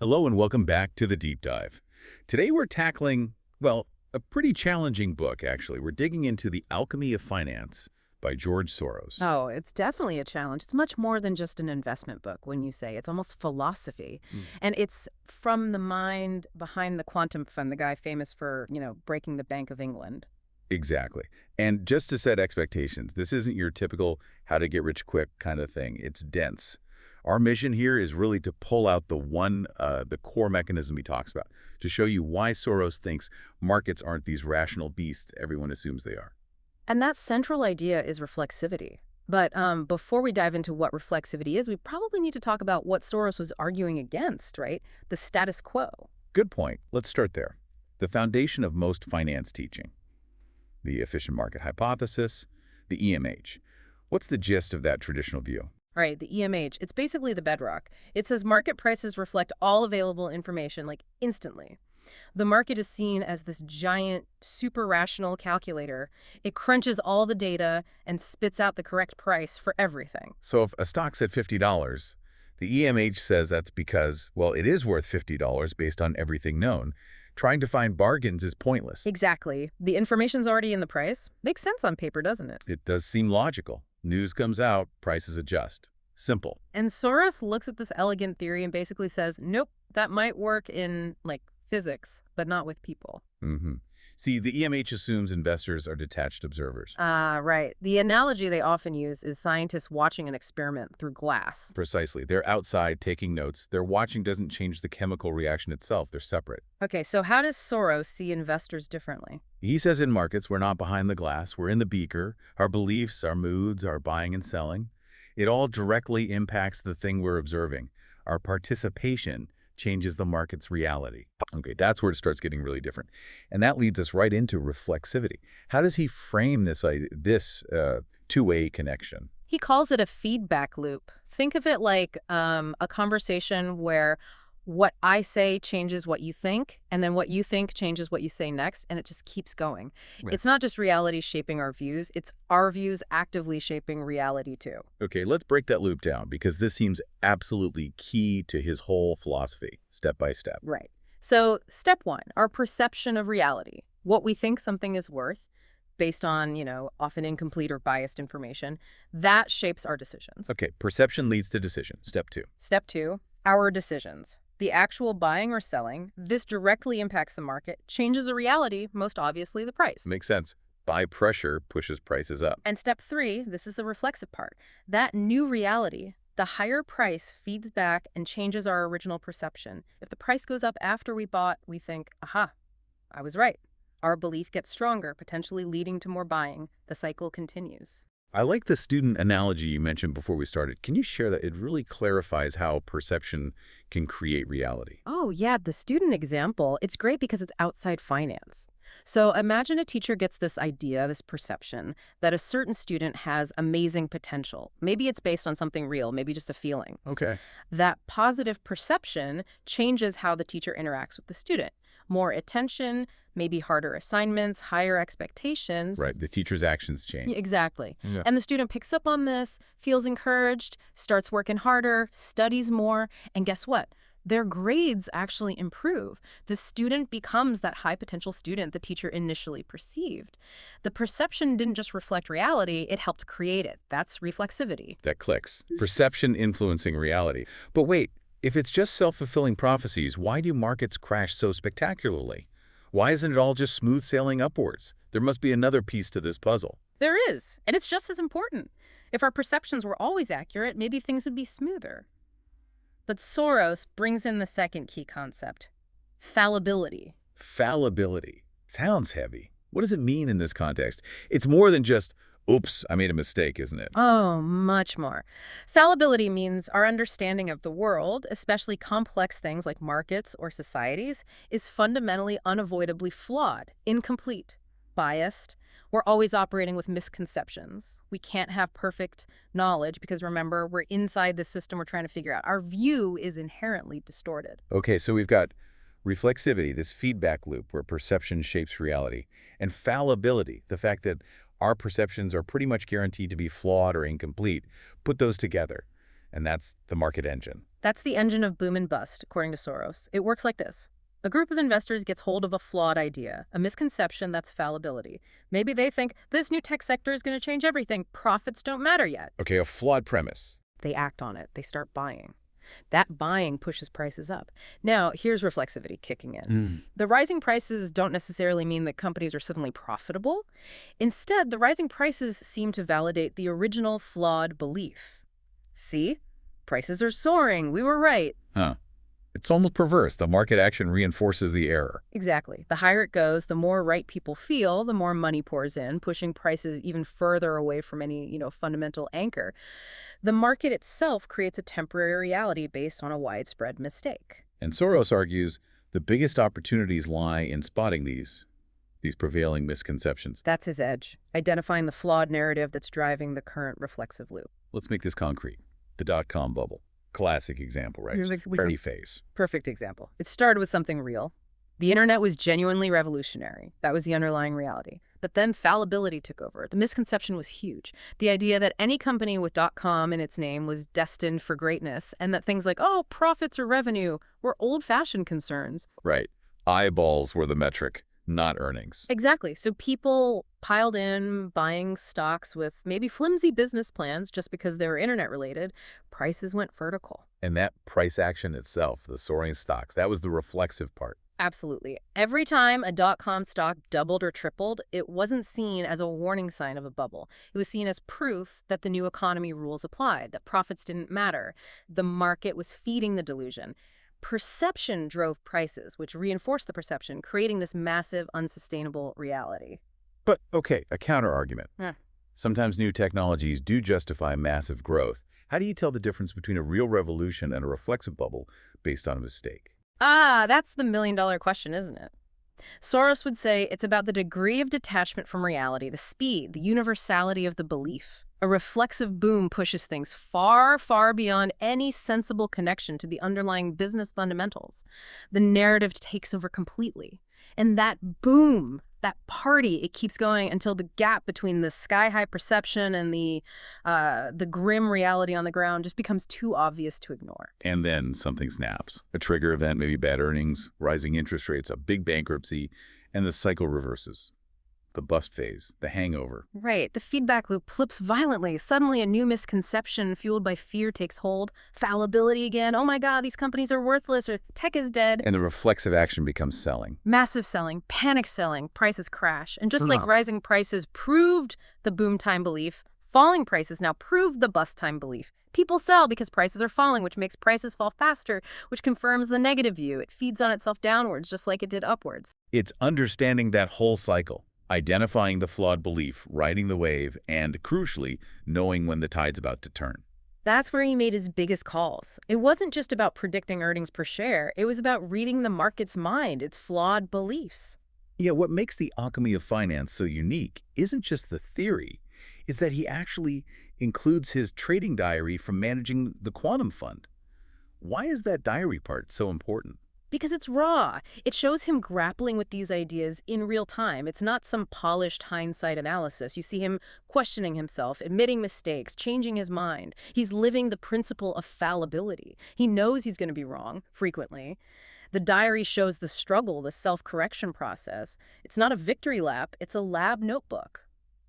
Hello and welcome back to The Deep Dive. Today we're tackling, well, a pretty challenging book, actually. We're digging into The Alchemy of Finance by George Soros. Oh, it's definitely a challenge. It's much more than just an investment book when you say it's almost philosophy. And it's from the mind behind the quantum fund, the guy famous for, breaking the Bank of England. Exactly. And just to set expectations, this isn't your typical how to get rich quick kind of thing. It's dense. Our mission here is really to pull out the core mechanism he talks about, to show you why Soros thinks markets aren't these rational beasts everyone assumes they are. And that central idea is reflexivity. But before we dive into what reflexivity is, we probably need to talk about what Soros was arguing against, right? The status quo. Good point. Let's start there. The foundation of most finance teaching. The efficient market hypothesis, the EMH. What's the gist of that traditional view? All right, the EMH, it's basically the bedrock. It says market prices reflect all available information, like instantly. The market is seen as this giant, super rational calculator. It crunches all the data and spits out the correct price for everything. So if a stock's at $50, the EMH says that's because, well, it is worth $50 based on everything known. Trying to find bargains is pointless. Exactly. The information's already in the price. Makes sense on paper, doesn't it? It does seem logical. News comes out, prices adjust. Simple. And Soros looks at this elegant theory and basically says, nope, that might work in, physics, but not with people. See, the EMH assumes investors are detached observers. Right. The analogy they often use is scientists watching an experiment through glass. Precisely. They're outside taking notes. Their watching doesn't change the chemical reaction itself. They're separate. Okay, so how does Soros see investors differently? He says in markets, we're not behind the glass. We're in the beaker. Our beliefs, our moods, our buying and selling. It all directly impacts the thing we're observing. Our participation changes the market's reality. Okay, that's where it starts getting really different. And that leads us right into reflexivity. How does he frame this two-way connection? He calls it a feedback loop. Think of it like a conversation where what I say changes what you think, and then what you think changes what you say next, and it just keeps going. Right. It's not just reality shaping our views, it's our views actively shaping reality too. Okay, let's break that loop down, because this seems absolutely key to his whole philosophy, step by step. Right. So, step one, our perception of reality. What we think something is worth, based on, often incomplete or biased information, that shapes our decisions. Okay, perception leads to decision. Step two. Step two, our decisions. The actual buying or selling, this directly impacts the market, changes a reality, most obviously the price. Makes sense. Buy pressure pushes prices up. And step three, this is the reflexive part. That new reality, the higher price feeds back and changes our original perception. If the price goes up after we bought, we think, aha, I was right. Our belief gets stronger, potentially leading to more buying. The cycle continues. I like the student analogy you mentioned before we started. Can you share that? It really clarifies how perception can create reality. Oh, yeah, the student example, it's great because it's outside finance. So imagine a teacher gets this idea, this perception, that a certain student has amazing potential. Maybe it's based on something real, maybe just a feeling. Okay. That positive perception changes how the teacher interacts with the student. More attention, maybe harder assignments, higher expectations. Right, the teacher's actions change. Exactly. Yeah. And the student picks up on this, feels encouraged, starts working harder, studies more, and guess what? Their grades actually improve. The student becomes that high potential student the teacher initially perceived. The perception didn't just reflect reality, it helped create it. That's reflexivity. That clicks. Perception influencing reality. But wait, if it's just self-fulfilling prophecies, why do markets crash so spectacularly? Why isn't it all just smooth sailing upwards? There must be another piece to this puzzle. There is, and it's just as important. If our perceptions were always accurate, maybe things would be smoother. But Soros brings in the second key concept, fallibility. Fallibility. Sounds heavy. What does it mean in this context? It's more than just, oops, I made a mistake, isn't it? Oh, much more. Fallibility means our understanding of the world, especially complex things like markets or societies, is fundamentally unavoidably flawed, incomplete, biased. We're always operating with misconceptions. We can't have perfect knowledge because, remember, we're inside the system we're trying to figure out. Our view is inherently distorted. Okay, so we've got reflexivity, this feedback loop where perception shapes reality, and fallibility, the fact that our perceptions are pretty much guaranteed to be flawed or incomplete. Put those together, and that's the market engine. That's the engine of boom and bust, according to Soros. It works like this. A group of investors gets hold of a flawed idea, a misconception that's fallibility. Maybe they think this new tech sector is going to change everything. Profits don't matter yet. Okay, a flawed premise. They act on it. They start buying. That buying pushes prices up. Now, here's reflexivity kicking in. The rising prices don't necessarily mean that companies are suddenly profitable. Instead, the rising prices seem to validate the original flawed belief. See? Prices are soaring. We were right. Huh. It's almost perverse. The market action reinforces the error. Exactly. The higher it goes, the more right people feel, the more money pours in, pushing prices even further away from any, fundamental anchor. The market itself creates a temporary reality based on a widespread mistake. And Soros argues the biggest opportunities lie in spotting these prevailing misconceptions. That's his edge, identifying the flawed narrative that's driving the current reflexive loop. Let's make this concrete. The dot-com bubble. Classic example, right? Pretty face. Perfect example. It started with something real. The internet was genuinely revolutionary. That was the underlying reality. But then fallibility took over. The misconception was huge. The idea that any company with .com in its name was destined for greatness, and that things like, profits or revenue were old-fashioned concerns. Right. Eyeballs were the metric, not earnings. Exactly. So people piled in, buying stocks with maybe flimsy business plans just because they were internet-related. Prices went vertical. And that price action itself, the soaring stocks, that was the reflexive part. Absolutely. Every time a .com stock doubled or tripled, it wasn't seen as a warning sign of a bubble. It was seen as proof that the new economy rules applied, that profits didn't matter. The market was feeding the delusion. Perception drove prices, which reinforced the perception, creating this massive, unsustainable reality. But, okay, a counter-argument. Yeah. Sometimes new technologies do justify massive growth. How do you tell the difference between a real revolution and a reflexive bubble based on a mistake? That's the million-dollar question, isn't it? Soros would say it's about the degree of detachment from reality, the speed, the universality of the belief. A reflexive boom pushes things far, far beyond any sensible connection to the underlying business fundamentals. The narrative takes over completely. And that boom, that party, it keeps going until the gap between the sky-high perception and the grim reality on the ground just becomes too obvious to ignore. And then something snaps. A trigger event, maybe bad earnings, rising interest rates, a big bankruptcy, and the cycle reverses. The bust phase, the hangover. Right. The feedback loop flips violently. Suddenly a new misconception fueled by fear takes hold. Fallibility again. Oh my God, these companies are worthless, or tech is dead. And the reflexive action becomes selling. Massive selling, panic selling, prices crash. And just like rising prices proved the boom time belief, falling prices now prove the bust time belief. People sell because prices are falling, which makes prices fall faster, which confirms the negative view. It feeds on itself downwards, just like it did upwards. It's understanding that whole cycle. Identifying the flawed belief, riding the wave, and, crucially, knowing when the tide's about to turn. That's where he made his biggest calls. It wasn't just about predicting earnings per share. It was about reading the market's mind, its flawed beliefs. Yeah, what makes the Alchemy of Finance so unique isn't just the theory, is that he actually includes his trading diary from managing the quantum fund. Why is that diary part so important? Because it's raw. It shows him grappling with these ideas in real time. It's not some polished hindsight analysis. You see him questioning himself, admitting mistakes, changing his mind. He's living the principle of fallibility. He knows he's going to be wrong, frequently. The diary shows the struggle, the self-correction process. It's not a victory lap, it's a lab notebook.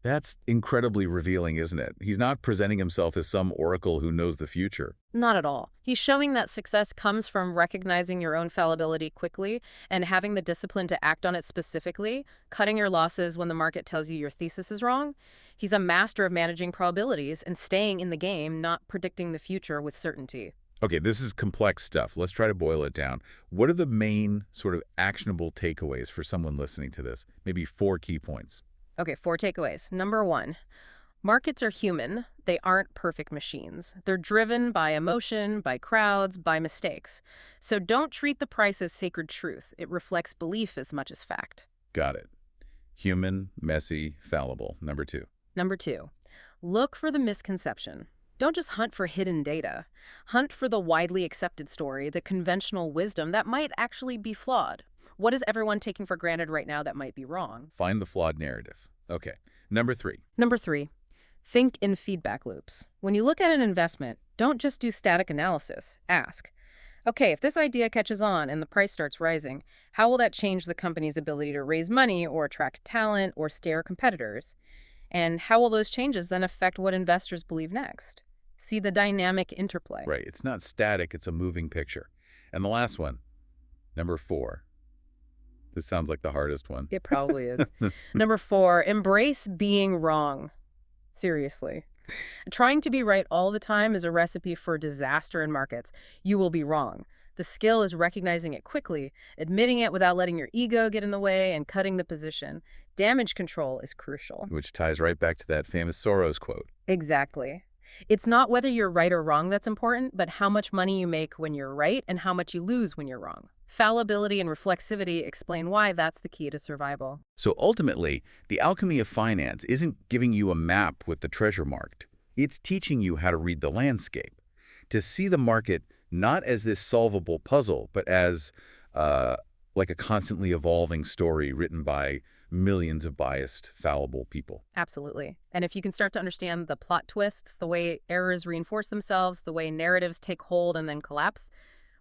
That's incredibly revealing, isn't it? He's not presenting himself as some oracle who knows the future. Not at all. He's showing that success comes from recognizing your own fallibility quickly and having the discipline to act on it specifically, cutting your losses when the market tells you your thesis is wrong. He's a master of managing probabilities and staying in the game, not predicting the future with certainty. Okay, this is complex stuff. Let's try to boil it down. What are the main sort of actionable takeaways for someone listening to this? Maybe 4 key points. Okay, 4 takeaways. Number 1, markets are human. They aren't perfect machines. They're driven by emotion, by crowds, by mistakes. So don't treat the price as sacred truth. It reflects belief as much as fact. Got it. Human, messy, fallible. Number 2. Number 2, look for the misconception. Don't just hunt for hidden data. Hunt for the widely accepted story, the conventional wisdom that might actually be flawed. What is everyone taking for granted right now that might be wrong? Find the flawed narrative. Okay. Number 3. Number 3, think in feedback loops. When you look at an investment, Don't just do static analysis. Ask, okay, if this idea catches on and the price starts rising, how will that change the company's ability to raise money or attract talent or stare competitors? And how will those changes then affect what investors believe next? See the dynamic interplay. Right. It's not static, it's a moving picture. And the last one, number 4. This sounds like the hardest one. It probably is. Number 4, embrace being wrong. Seriously. Trying to be right all the time is a recipe for disaster in markets. You will be wrong. The skill is recognizing it quickly, admitting it without letting your ego get in the way, and cutting the position. Damage control is crucial. Which ties right back to that famous Soros quote. Exactly. It's not whether you're right or wrong that's important, but how much money you make when you're right and how much you lose when you're wrong. Fallibility and reflexivity explain why that's the key to survival. So ultimately, the alchemy of finance isn't giving you a map with the treasure marked. It's teaching you how to read the landscape, to see the market not as this solvable puzzle, but as like a constantly evolving story written by millions of biased, fallible people. Absolutely. And if you can start to understand the plot twists, the way errors reinforce themselves, the way narratives take hold and then collapse,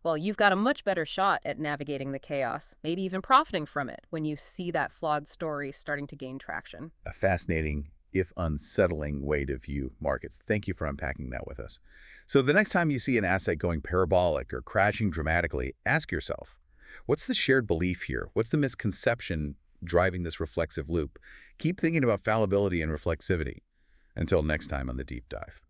well, you've got a much better shot at navigating the chaos, maybe even profiting from it when you see that flawed story starting to gain traction. A fascinating, if unsettling, way to view markets. Thank you for unpacking that with us. So the next time you see an asset going parabolic or crashing dramatically, ask yourself, what's the shared belief here? What's the misconception driving this reflexive loop? Keep thinking about fallibility and reflexivity. Until next time on The Deep Dive.